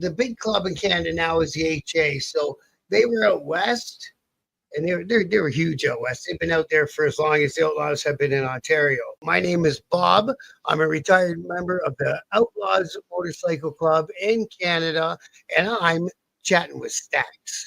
The big club in Canada now is the HA. So they were out west, and they were huge out west. They've been out there for as long as the Outlaws have been in Ontario. My name is Bob. I'm a retired member of the Outlaws Motorcycle Club in Canada, and I'm chatting with Stacks.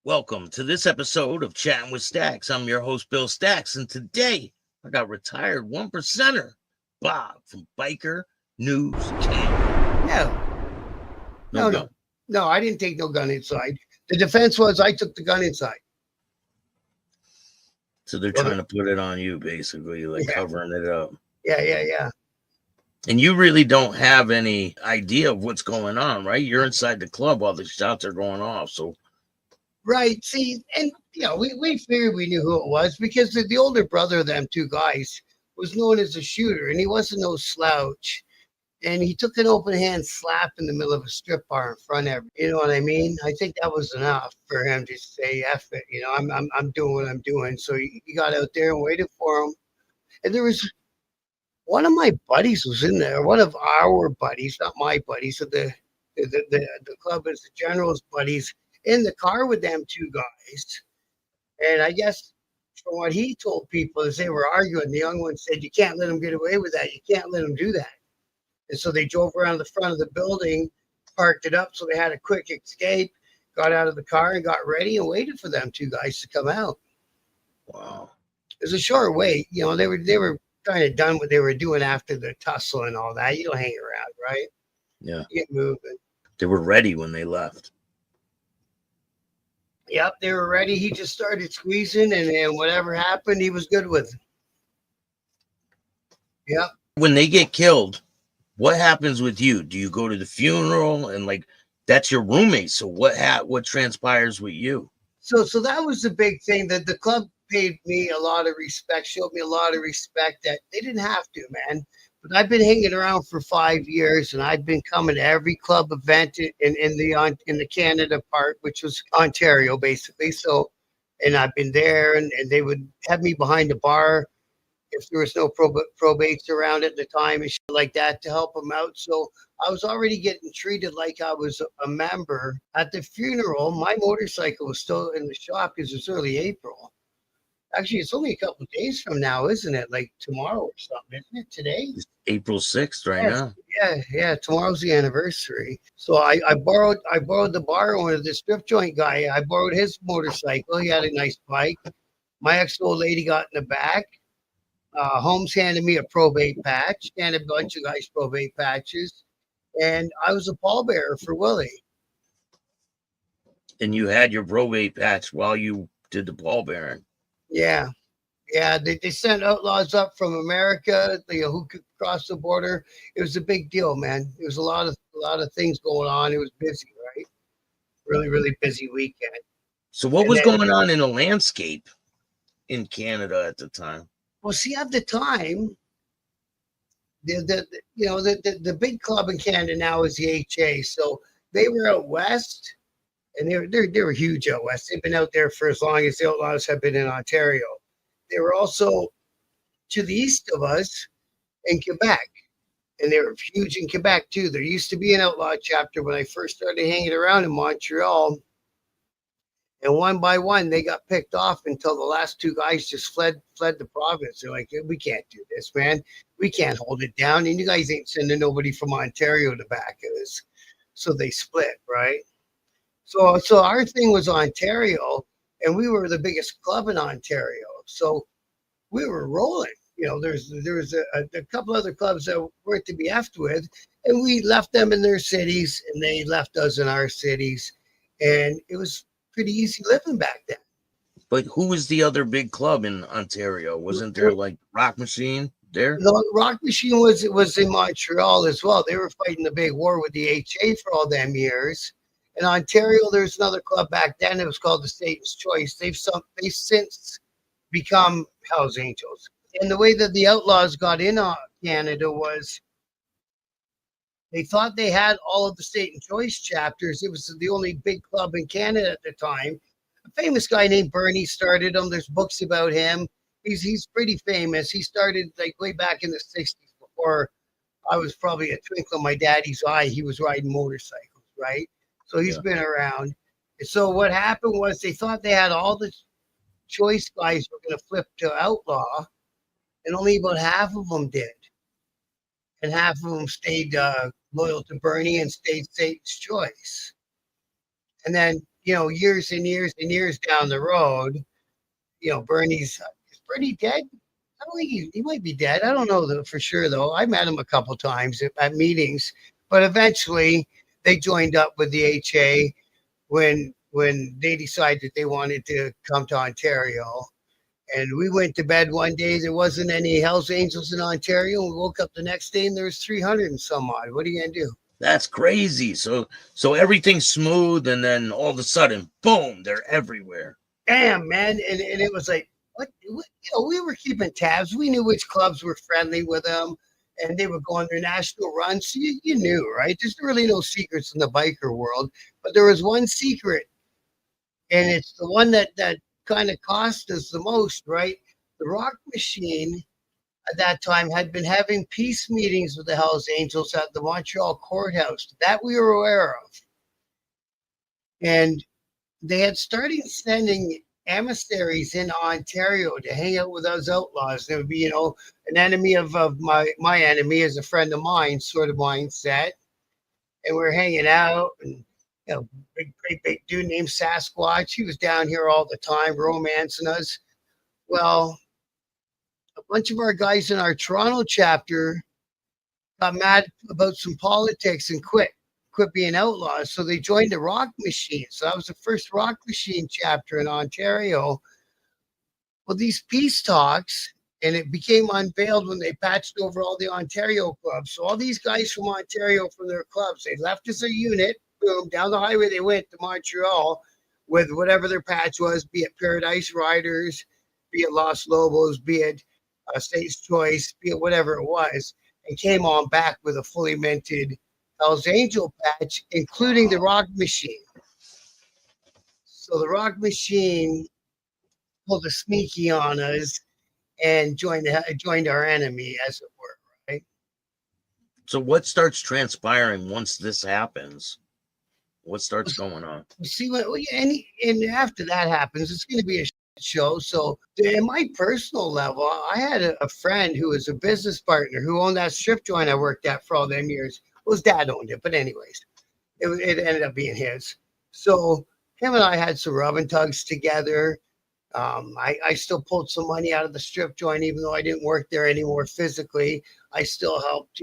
Welcome to this episode of Chatting with Stacks. I'm your host, Bill Stacks, and today I got retired 1%er, Bob from Biker News Canada. No, I didn't take no gun inside. The defense was I took the gun inside. So they're trying to put it on you, basically, covering it up. Yeah. And you really don't have any idea of what's going on, right? You're inside the club while the shots are going off, so... Right. See, and we figured we knew who it was because the older brother of them two guys was known as a shooter, and he wasn't no slouch. And he took an open hand slap in the middle of a strip bar in front of him. You know what I mean? I think that was enough for him to say, "F it." I'm doing what I'm doing. So he got out there and waited for him. And there was one of my buddies was in there. One of our buddies, not my buddies. So the club is the general's buddies. In the car with them two guys. And I guess from what he told people as they were arguing, the young one said, "You can't let him get away with that. You can't let him do that." And so they drove around the front of the building, parked it up so they had a quick escape, got out of the car and got ready and waited for them two guys to come out. Wow. It was a short wait. They were kind of done what they were doing after the tussle and all that. You don't hang around, right? Yeah. You get moving. They were ready when they left. Yep, they were ready. He just started squeezing, and whatever happened, he was good with. Yep. When they get killed, what happens with you? Do you go to the funeral and that's your roommate? So what transpires with you? So that was the big thing that the club paid me a lot of respect, showed me a lot of respect that they didn't have to, man. But I've been hanging around for 5 years, and I've been coming to every club event in the Canada part, which was Ontario basically. So, and I've been there, and they would have me behind the bar if there was no probates around at the time and shit like that to help them out. So I was already getting treated like I was a member. At the funeral, my motorcycle was still in the shop because it was early April. Actually, it's only a couple of days from now, isn't it? Like tomorrow or something, isn't it? Today? It's April 6th now. Yeah. Tomorrow's the anniversary. So I borrowed the bar owner, the strip joint guy. I borrowed his motorcycle. He had a nice bike. My ex-old lady got in the back. Holmes handed me a probate patch and a bunch of guys' probate patches. And I was a pallbearer for Willie. And you had your probate patch while you did the pallbearing. Yeah. They sent outlaws up from America, who could cross the border. It was a big deal, man. There was a lot of things going on. It was busy, right? Really, really busy weekend. So what was going on in the landscape in Canada at the time? Well, see, at the time, the big club in Canada now is the HA. So they were out west. And they were huge out west. They've been out there for as long as the Outlaws have been in Ontario. They were also to the east of us in Quebec. And they were huge in Quebec too. There used to be an outlaw chapter when I first started hanging around in Montreal. And one by one, they got picked off until the last two guys just fled the province. They're like, "We can't do this, man. We can't hold it down. And you guys ain't sending nobody from Ontario to back us." So they split, right? So our thing was Ontario, and we were the biggest club in Ontario. So we were rolling. There was a couple other clubs that weren't to be effed with, and we left them in their cities, and they left us in our cities, and it was pretty easy living back then. But who was the other big club in Ontario? Wasn't there Rock Machine there? No, Rock Machine was in Montreal as well. They were fighting the big war with the HA for all them years. In Ontario, there's another club back then. It was called the Satan's Choice. They've since become Hell's Angels. And the way that the Outlaws got in Canada was They thought they had all of the state and choice chapters. It was the only big club in Canada at the time. A famous guy named Bernie started them. There's books about him. He's pretty famous. He started like way back in the 60s before I was probably a twinkle in my daddy's eye. He was riding motorcycles, right? So he's Yeah. been around. And so what happened was they thought they had all the choice guys were going to flip to outlaw, and only about half of them did. And half of them stayed loyal to Bernie and stayed Satan's choice. And then, years and years and years down the road, Bernie's is Bernie dead? I don't think he might be dead. I don't know for sure though. I met him a couple times at meetings, but eventually they joined up with the HA when they decided they wanted to come to Ontario. And we went to bed one day. There wasn't any Hells Angels in Ontario. We woke up the next day and there was 300 and some odd. What are you gonna do? That's crazy. So everything's smooth, and then all of a sudden, boom, they're everywhere. Damn, man. And it was like, what? We were keeping tabs. We knew which clubs were friendly with them, and they would go on their national runs. So you knew, right? There's really no secrets in the biker world, but there was one secret, and it's the one that kind of cost us the most, right? The Rock Machine at that time had been having peace meetings with the Hells Angels at the Montreal courthouse that we were aware of. And they had started sending emissaries in Ontario to hang out with those outlaws. There would be, an enemy of my enemy is a friend of mine sort of mindset. And we're hanging out, and great big dude named Sasquatch. He was down here all the time, romancing us. Well, a bunch of our guys in our Toronto chapter got mad about some politics and quit being outlaws. So they joined the Rock Machine. So that was the first Rock Machine chapter in Ontario. Well, these peace talks, and it became unveiled when they patched over all the Ontario clubs. So all these guys from Ontario, from their clubs, they left as a unit. Boom, down the highway they went to Montreal with whatever their patch was, be it Paradise Riders, be it Los Lobos, be it State's Choice, be it whatever it was, and came on back with a fully minted Hells Angel patch, including the Rock Machine. So the Rock Machine pulled a sneaky on us and joined our enemy, as it were, right? So what starts transpiring once this happens? What starts going on? See what, and after that happens, it's going to be a show. So, in my personal level, I had a friend who was a business partner who owned that strip joint I worked at for all them years. Well, his dad owned it, but anyways, it ended up being his. So him and I had some rub and tugs together. I still pulled some money out of the strip joint, even though I didn't work there anymore physically. I still helped,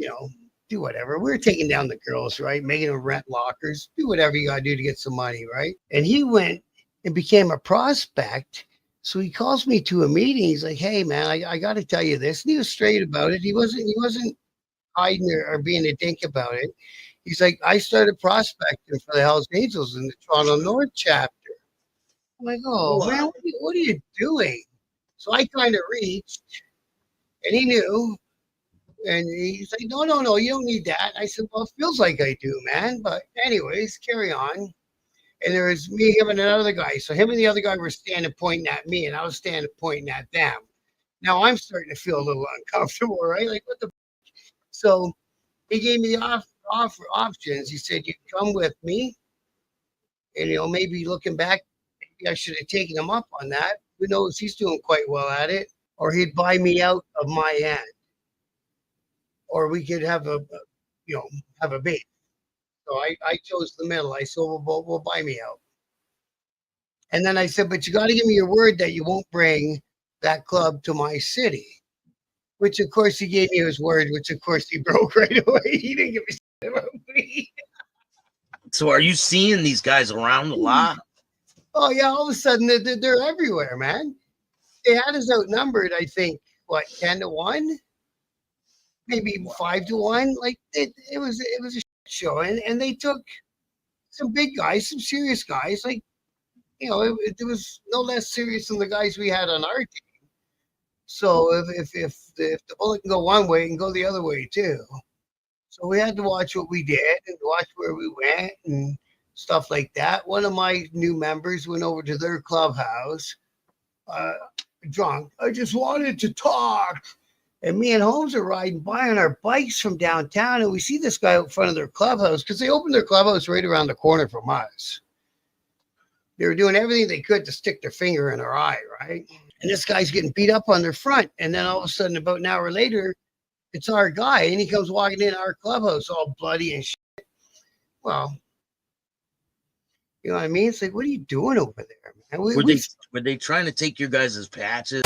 do whatever. We were taking down the girls, right? Making them rent lockers, do whatever you got to do to get some money, right? And he went and became a prospect. So he calls me to a meeting. He's like, "Hey, man, I got to tell you this." And he was straight about it. He wasn't hiding or being a dink about it. He's like, "I started prospecting for the Hells Angels in the Toronto North chapter." I'm like, "Oh, man, what are you doing?" So I kind of reached, and he knew. And he's like, no, you don't need that. I said, "Well, it feels like I do, man. But anyways, carry on." And there was me, him, and another guy. So him and the other guy were standing pointing at me, and I was standing pointing at them. Now I'm starting to feel a little uncomfortable, right? Like, what the? So he gave me the options. He said, "You come with me." And, maybe looking back, maybe I should have taken him up on that. Who knows? He's doing quite well at it. Or he'd buy me out of my end. Or we could have a bait. So I chose the middle. I said, we'll buy me out. And then I said, "But you got to give me your word that you won't bring that club to my city." Which, of course, he gave me his word, which, of course, he broke right away. He didn't give a shit about me. So are you seeing these guys around a lot? Oh, yeah. All of a sudden, they're everywhere, man. They had us outnumbered, I think, 10-1? Maybe 5-1. Like, it was a show. And they took some big guys, some serious guys. Like, it was no less serious than the guys we had on our team. So if the bullet can go one way, it can go the other way too. So we had to watch what we did and watch where we went and stuff like that. One of my new members went over to their clubhouse, uh, drunk. I just wanted to talk. And me and Holmes are riding by on our bikes from downtown, and we see this guy out front of their clubhouse because they opened their clubhouse right around the corner from us. They were doing everything they could to stick their finger in our eye, right? And this guy's getting beat up on their front. And then all of a sudden, about an hour later, it's our guy, and he comes walking in our clubhouse all bloody and shit. Well, you know what I mean? It's like, what are you doing over there, man? Were they trying to take your guys' patches?